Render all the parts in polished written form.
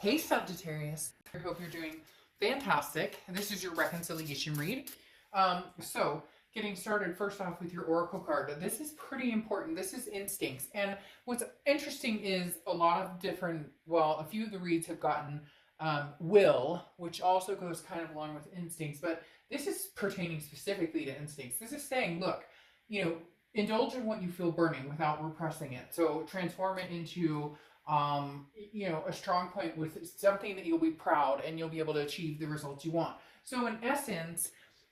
Hey Sagittarius, I hope you're doing fantastic. This is your reconciliation read. So getting started first off with your oracle card. This is pretty important. This is instincts. And what's interesting is a few of the reads have gotten will, which also goes kind of along with instincts, but this is pertaining specifically to instincts. This is saying, look, indulge in what you feel burning without repressing it. So transform it into a strong point with something that you'll be proud and you'll be able to achieve the results you want. So in essence,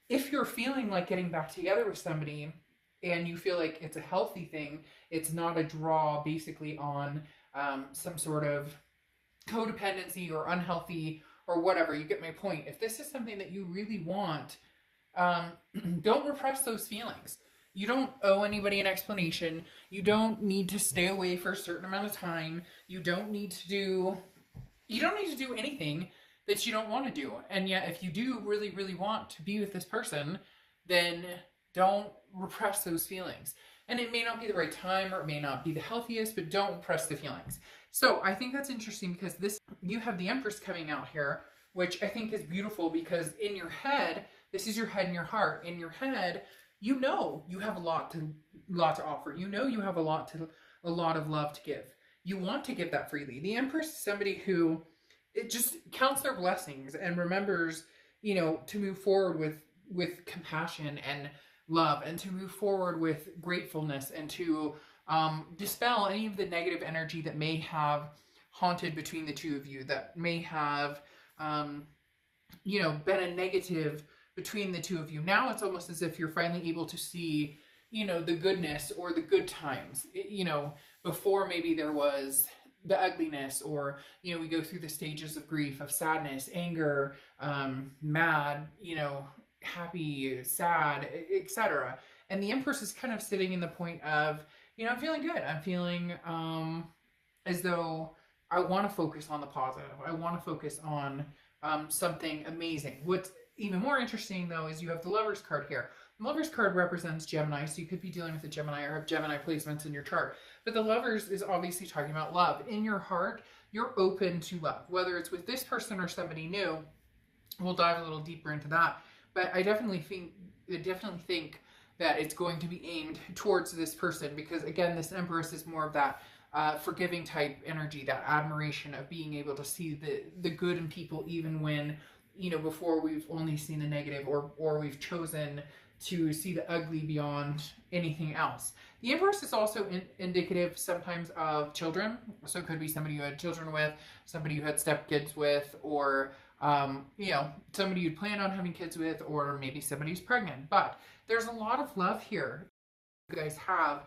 if you're feeling like getting back together with somebody and you feel like it's a healthy thing, it's not a draw basically on some sort of codependency or unhealthy or whatever, you get my point. If this is something that you really want, don't repress those feelings. You don't owe anybody an explanation. You don't need to stay away for a certain amount of time. You don't need to do anything that you don't want to do. And yet, if you do really, really want to be with this person, then don't repress those feelings. And it may not be the right time or it may not be the healthiest, but don't repress the feelings. So I think that's interesting because you have the Empress coming out here, which I think is beautiful because in your head, this is your head and your heart. In your head, you have a lot to offer. You have a lot of love to give. You want to give that freely. The Empress is somebody who it just counts their blessings and remembers, to move forward with compassion and love and to move forward with gratefulness and to dispel any of the negative energy that may have haunted between the two of you, that may have, been a negative between the two of you. Now it's almost as if you're finally able to see, the goodness or the good times. Before maybe there was the ugliness or, we go through the stages of grief, of sadness, anger, mad, happy, sad, etc. And the Empress is kind of sitting in the point of, I'm feeling good. I'm feeling as though I want to focus on the positive. I want to focus on something amazing. What's even more interesting, though, is you have the Lover's card here. The Lover's card represents Gemini, so you could be dealing with a Gemini or have Gemini placements in your chart. But the Lover's is obviously talking about love. In your heart, you're open to love, whether it's with this person or somebody new. We'll dive a little deeper into that. But I definitely think that it's going to be aimed towards this person because, again, this Empress is more of that forgiving type energy, that admiration of being able to see the good in people even when, before we've only seen the negative or we've chosen to see the ugly beyond anything else. The Empress is also indicative sometimes of children. So it could be somebody you had children with, somebody you had stepkids with, or, somebody you'd plan on having kids with, or maybe somebody who's pregnant. But there's a lot of love here you guys have,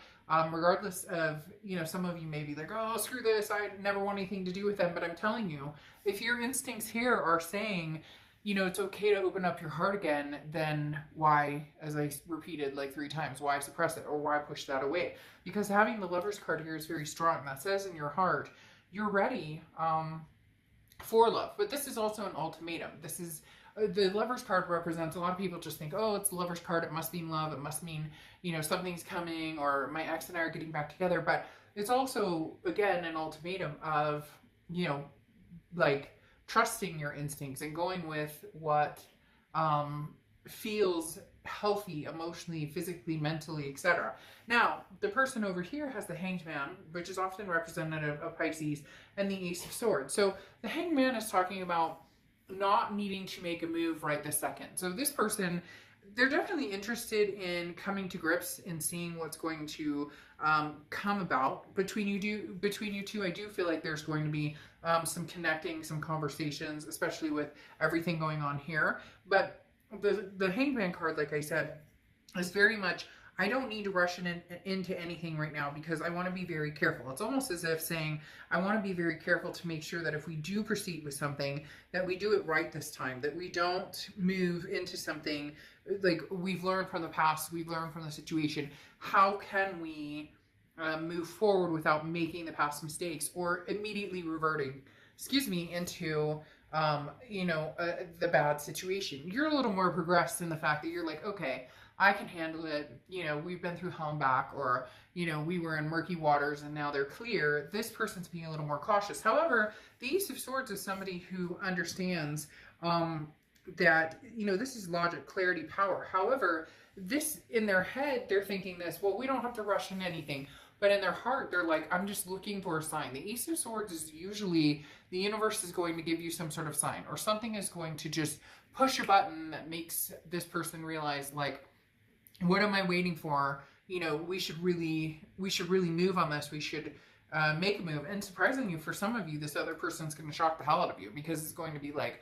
regardless of, some of you may be like, oh, screw this, I never want anything to do with them. But I'm telling you, if your instincts here are saying, it's okay to open up your heart again, then why, as I repeated like 3 times, why suppress it or why push that away? Because having the Lover's card here is very strong. That says in your heart, you're ready for love. But this is also an ultimatum. This is, the Lover's card represents, a lot of people just think, oh, it's the Lover's card, it must mean love, it must mean, something's coming, or my ex and I are getting back together. But it's also, again, an ultimatum of, trusting your instincts and going with what feels healthy emotionally, physically, mentally, etc. Now, the person over here has the Hanged Man, which is often representative of Pisces, and the Ace of Swords. So the Hanged Man is talking about not needing to make a move right this second. So this person, they're definitely interested in coming to grips and seeing what's going to come about between you two. I do feel like there's going to be some connecting, some conversations, especially with everything going on here. But the Hangman card, like I said, is very much, I don't need to rush into anything right now because I want to be very careful. It's almost as if saying, I want to be very careful to make sure that if we do proceed with something, that we do it right this time, that we don't move into something like we've learned from the past, we've learned from the situation. How can we move forward without making the past mistakes or immediately reverting, into the bad situation? You're a little more progressed in the fact that you're like, okay, I can handle it. You know, we've been through hell and back, or, you know, we were in murky waters and now they're clear. This person's being a little more cautious. However, the Ace of Swords is somebody who understands that, you know, this is logic, clarity, power. However, this, in their head, they're thinking this, well, we don't have to rush into anything. But in their heart, they're like, I'm just looking for a sign. The Ace of Swords is usually the universe is going to give you some sort of sign, or something is going to just push a button that makes this person realize, like, what am I waiting for? You know, we should really move on this. We should make a move. And surprisingly, for some of you, this other person's going to shock the hell out of you, because it's going to be like,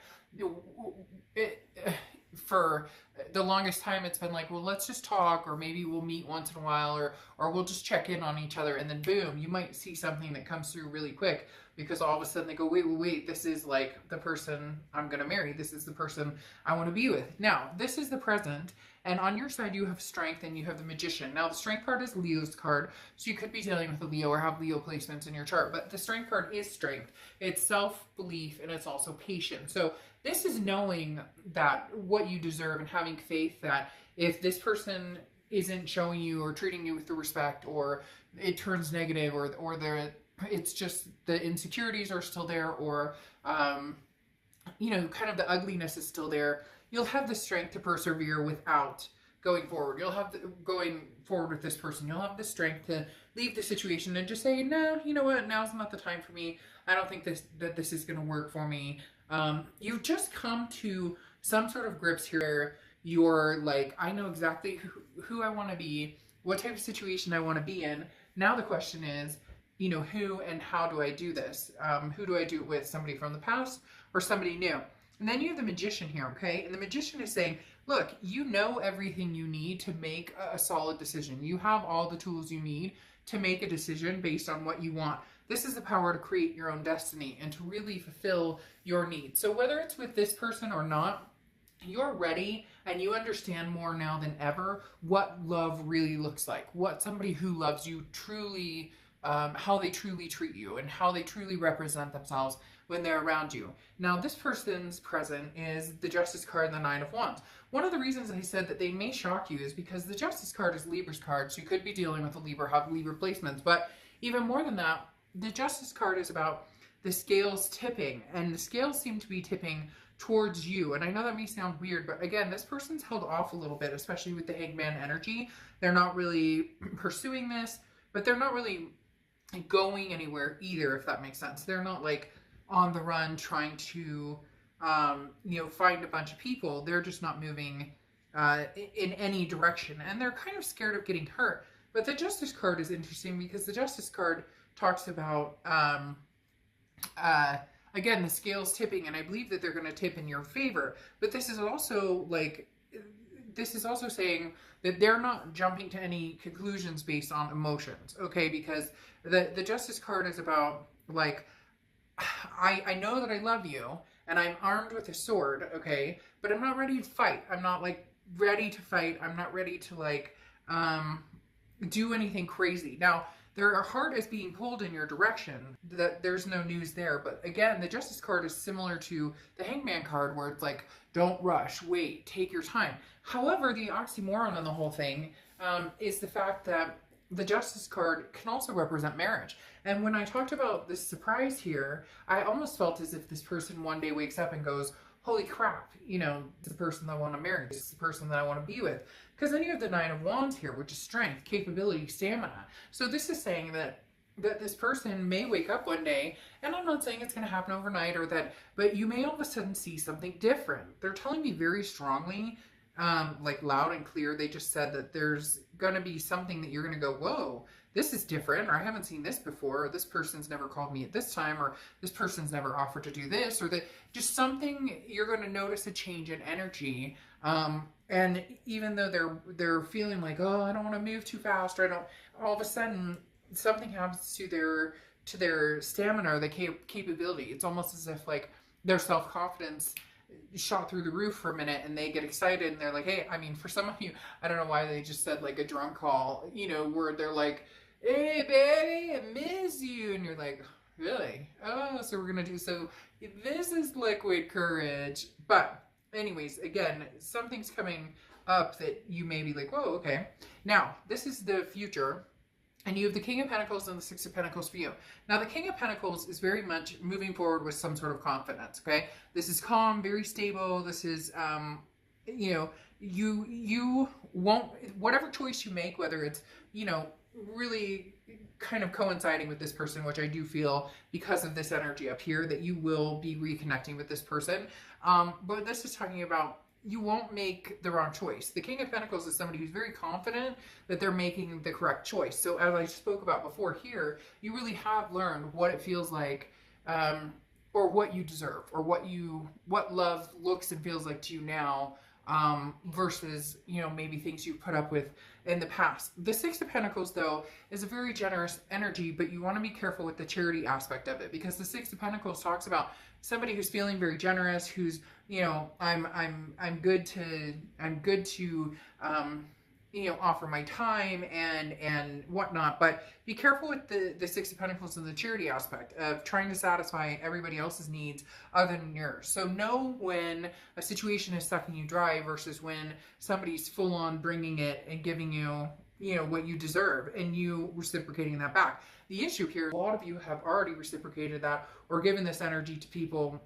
for the longest time, it's been like, well, let's just talk, or maybe we'll meet once in a while, or we'll just check in on each other. And then boom, you might see something that comes through really quick, because all of a sudden they go, wait, this is like the person I'm going to marry. This is the person I want to be with. Now, this is the present. And on your side, you have strength and you have the Magician. Now, the strength card is Leo's card. So you could be dealing with a Leo or have Leo placements in your chart. But the strength card is strength. It's self-belief, and it's also patience. So this is knowing that what you deserve, and having faith that if this person isn't showing you or treating you with the respect, or it turns negative, or it's just the insecurities are still there, or you know, kind of the ugliness is still there, you'll have the strength to persevere without going forward. You'll have going forward with this person. You'll have the strength to leave the situation and just say, no, you know what? Now's not the time for me. I don't think that this is going to work for me. You've just come to some sort of grips here where you're like, I know exactly who I want to be, what type of situation I want to be in. Now the question is, you know, who and how do I do this? Who do I do it with? Somebody from the past or somebody new? And then you have the Magician here, okay? And the Magician is saying, look, you know everything you need to make a solid decision. You have all the tools you need to make a decision based on what you want. This is the power to create your own destiny and to really fulfill your needs. So whether it's with this person or not, you're ready and you understand more now than ever what love really looks like, what somebody who loves you truly, how they truly treat you, and how they truly represent themselves when they're around you. Now, this person's present is the Justice card and the Nine of Wands. One of the reasons I said that they may shock you is because the Justice card is Libra's card, so you could be dealing with a Libra, have Libra placements. But even more than that, the Justice card is about the scales tipping, and the scales seem to be tipping towards you. And I know that may sound weird, but again, this person's held off a little bit, especially with the Hangman energy. They're not really pursuing this, but they're not really going anywhere either, if that makes sense. They're not like on the run trying to you know, find a bunch of people. They're just not moving in any direction, and they're kind of scared of getting hurt. But the Justice card is interesting because the Justice card talks about again, the scales tipping, and I believe that they're going to tip in your favor. But this is also like, this is also saying that they're not jumping to any conclusions based on emotions, okay? Because the Justice card is about, like, I know that I love you, and I'm armed with a sword, okay? But I'm not ready to fight. I'm not, like, ready to fight. I'm not ready to, like, do anything crazy. Now, their heart is being pulled in your direction. That there's no news there. But again, the Justice card is similar to the Hangman card, where it's like, don't rush, wait, take your time. However, the oxymoron in the whole thing is the fact that the Justice card can also represent marriage. And when I talked about this surprise here, I almost felt as if this person one day wakes up and goes, holy crap, you know, this is the person that I want to marry. This is the person that I want to be with. Because then you have the Nine of Wands here, which is strength, capability, stamina. So this is saying that this person may wake up one day, and I'm not saying it's going to happen overnight or that, but you may all of a sudden see something different. They're telling me very strongly, like loud and clear, they just said that there's going to be something that you're going to go, whoa, this is different, or I haven't seen this before, or this person's never called me at this time, or this person's never offered to do this, or that just something, you're going to notice a change in energy. And even though they're feeling like, oh, I don't want to move too fast, or I don't, all of a sudden something happens to their stamina or the capability. It's almost as if like their self-confidence shot through the roof for a minute, and they get excited and they're like, hey, I mean, for some of you, I don't know why they just said like a drunk call, you know, where they're like, hey baby, I miss you, and you're like, really? Oh, so we're gonna do, so this is liquid courage. But anyways, again, something's coming up that you may be like, whoa, okay. Now, this is the future. And you have the King of Pentacles and the Six of Pentacles for you. Now, the King of Pentacles is very much moving forward with some sort of confidence, okay? This is calm, very stable. This is, you know, you won't, whatever choice you make, whether it's, you know, really kind of coinciding with this person, which I do feel because of this energy up here, that you will be reconnecting with this person. But this is talking about you won't make the wrong choice. The King of Pentacles is somebody who's very confident that they're making the correct choice. So as I spoke about before here, you really have learned what it feels like, or what you deserve, or what love looks and feels like to you now, versus, you know, maybe things you've put up with in the past. The Six of Pentacles, though, is a very generous energy, but you want to be careful with the charity aspect of it, because the Six of Pentacles talks about somebody who's feeling very generous, who's, you know, I'm good to you know, offer my time and whatnot. But be careful with the Six of Pentacles and the charity aspect of trying to satisfy everybody else's needs other than yours. So know when a situation is sucking you dry versus when somebody's full on bringing it and giving you, you know, what you deserve and you reciprocating that back. The issue here, a lot of you have already reciprocated that or given this energy to people,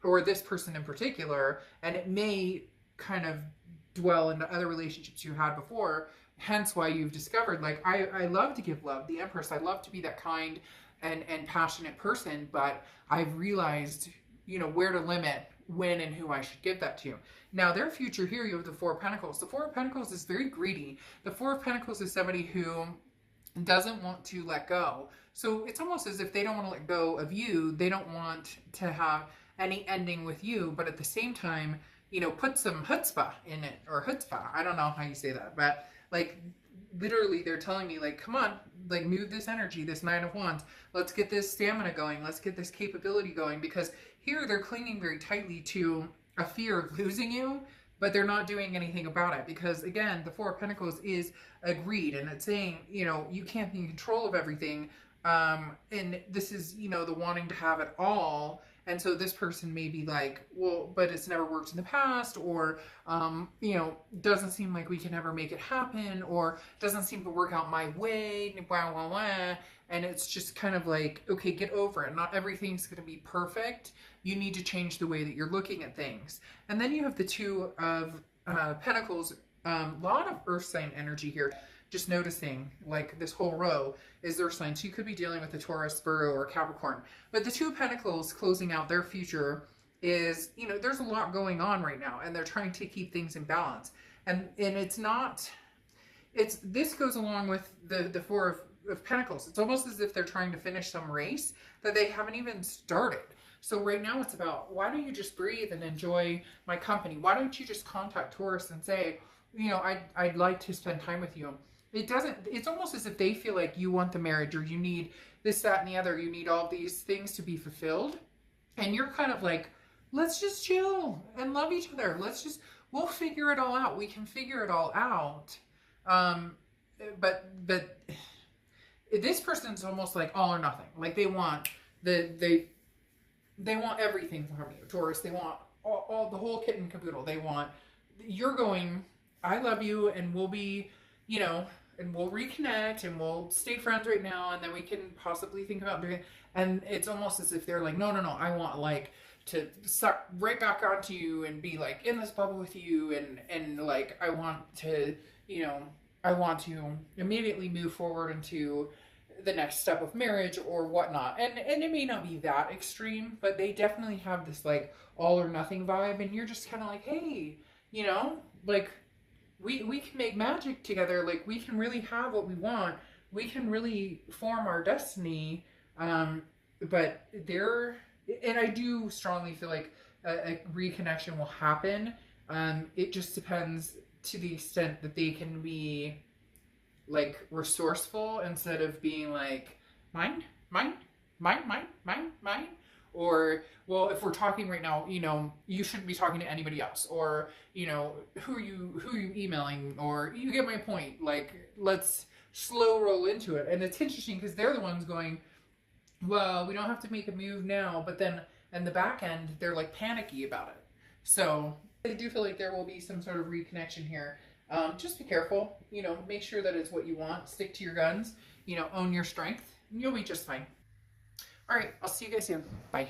or this person in particular, and it may kind of dwell into other relationships you had before, hence why you've discovered, like, I love to give love, the Empress, I love to be that kind and passionate person, but I've realized, you know, where to limit when and who I should give that to. Now, their future here, you have the Four of Pentacles. The Four of Pentacles is very greedy. The Four of Pentacles is somebody who doesn't want to let go. So it's almost as if they don't want to let go of you. They don't want to have any ending with you, but at the same time, you know, put some chutzpah in it, or chutzpah. I don't know how you say that, but like literally they're telling me, like, come on, like, move this energy, this Nine of Wands. Let's get this stamina going. Let's get this capability going, because here they're clinging very tightly to a fear of losing you, but they're not doing anything about it, because again, the Four of Pentacles is a greed, and it's saying, you know, you can't be in control of everything. And this is, you know, the wanting to have it all. And so this person may be like, well, but it's never worked in the past, or, you know, doesn't seem like we can ever make it happen, or doesn't seem to work out my way, blah, blah, blah. And it's just kind of like, okay, get over it. Not everything's going to be perfect. You need to change the way that you're looking at things. And then you have the Two of Pentacles, a lot of earth sign energy here. Just noticing, like, this whole row is their sign. So you could be dealing with a Taurus, Virgo, or Capricorn. But the Two of Pentacles closing out their future is, you know, there's a lot going on right now, and they're trying to keep things in balance. And it's not, this goes along with the Four of Pentacles. It's almost as if they're trying to finish some race that they haven't even started. So right now it's about, why don't you just breathe and enjoy my company? Why don't you just contact Taurus and say, you know, I'd like to spend time with you. It's almost as if they feel like you want the marriage, or you need this, that, and the other. You need all these things to be fulfilled. And you're kind of like, let's just chill and love each other. We'll figure it all out. We can figure it all out. But this person's almost like all or nothing. Like they want they want everything from you, Taurus. They want all the whole kit and caboodle. They want, you're going, I love you, and we'll be, you know, and we'll reconnect, and we'll stay friends right now, and then we can possibly think about doing it. And it's almost as if they're like, no, I want, like, to suck right back onto you and be like in this bubble with you, and like, I want to, you know, I want to immediately move forward into the next step of marriage or whatnot. And it may not be that extreme, but they definitely have this like all or nothing vibe, and you're just kind of like, hey, you know, like, we can make magic together. Like, we can really have what we want. We can really form our destiny. But and I do strongly feel like a reconnection will happen. It just depends to the extent that they can be like resourceful instead of being like, mine. Or, well, if we're talking right now, you know, you shouldn't be talking to anybody else. Or, you know, who are you emailing? Or, you get my point. Like, let's slow roll into it. And it's interesting because they're the ones going, well, we don't have to make a move now. But then in the back end, they're like panicky about it. So I do feel like there will be some sort of reconnection here. Just be careful, you know, make sure that it's what you want. Stick to your guns, you know, own your strength, and you'll be just fine. All right, I'll see you guys soon. Bye.